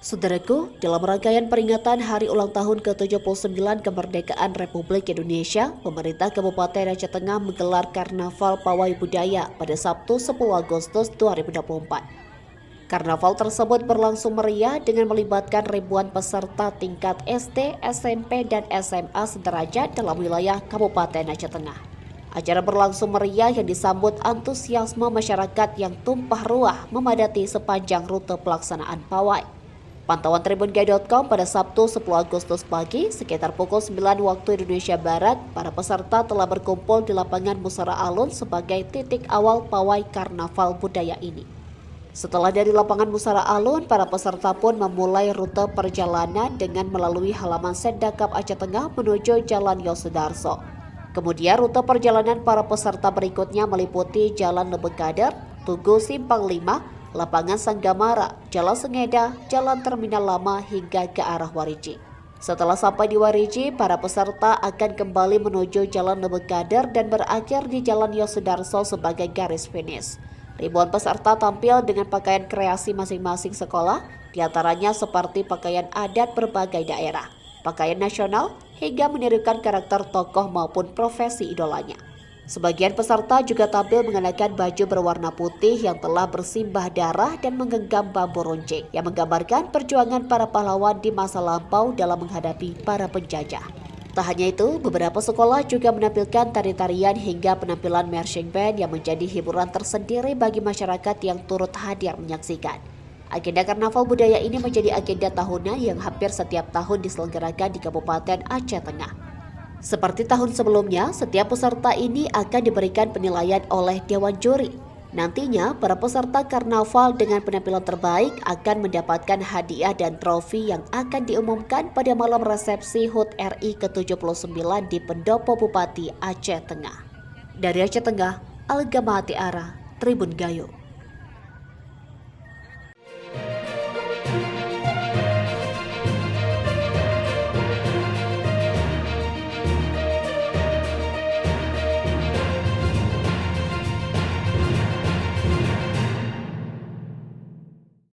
Saudaraku, dalam rangkaian peringatan Hari Ulang Tahun ke-79 Kemerdekaan Republik Indonesia, pemerintah Kabupaten Aceh Tengah menggelar Karnaval Pawai Budaya pada Sabtu 10 Agustus 2024. Karnaval tersebut berlangsung meriah dengan melibatkan ribuan peserta tingkat SD, SMP, dan SMA sederajat dalam wilayah Kabupaten Aceh Tengah. Acara berlangsung meriah yang disambut antusiasme masyarakat yang tumpah ruah memadati sepanjang rute pelaksanaan pawai. Pantauan tribungai.com pada Sabtu 10 Agustus pagi sekitar pukul 9 waktu Indonesia Barat, para peserta telah berkumpul di lapangan Musara Alun sebagai titik awal pawai karnaval budaya ini. Setelah dari lapangan Musara Alun, para peserta pun memulai rute perjalanan dengan melalui halaman Sendakap Aceh Tengah menuju Jalan Yosudarso. Kemudian rute perjalanan para peserta berikutnya meliputi Jalan Lebekadar, Tugu Simpang 5, Lapangan Sanggamara, Jalan Sengeda, Jalan Terminal Lama hingga ke arah Wariji. Setelah sampai di Wariji, para peserta akan kembali menuju Jalan Lebekadar dan berakhir di Jalan Yosudarso sebagai garis finish. Ribuan peserta tampil dengan pakaian kreasi masing-masing sekolah, diantaranya seperti pakaian adat berbagai daerah, pakaian nasional, hingga menirukan karakter tokoh maupun profesi idolanya. Sebagian peserta juga tampil mengenakan baju berwarna putih yang telah bersimbah darah dan menggenggam bambu runcing yang menggambarkan perjuangan para pahlawan di masa lampau dalam menghadapi para penjajah. Tak hanya itu, beberapa sekolah juga menampilkan tari-tarian hingga penampilan marching band yang menjadi hiburan tersendiri bagi masyarakat yang turut hadir menyaksikan. Agenda karnaval budaya ini menjadi agenda tahunan yang hampir setiap tahun diselenggarakan di Kabupaten Aceh Tengah. Seperti tahun sebelumnya, setiap peserta ini akan diberikan penilaian oleh Dewan Juri. Nantinya, para peserta karnaval dengan penampilan terbaik akan mendapatkan hadiah dan trofi yang akan diumumkan pada malam resepsi HUT RI ke-79 di Pendopo Bupati Aceh Tengah. Dari Aceh Tengah, Algamah Tiara, Tribun Gayo.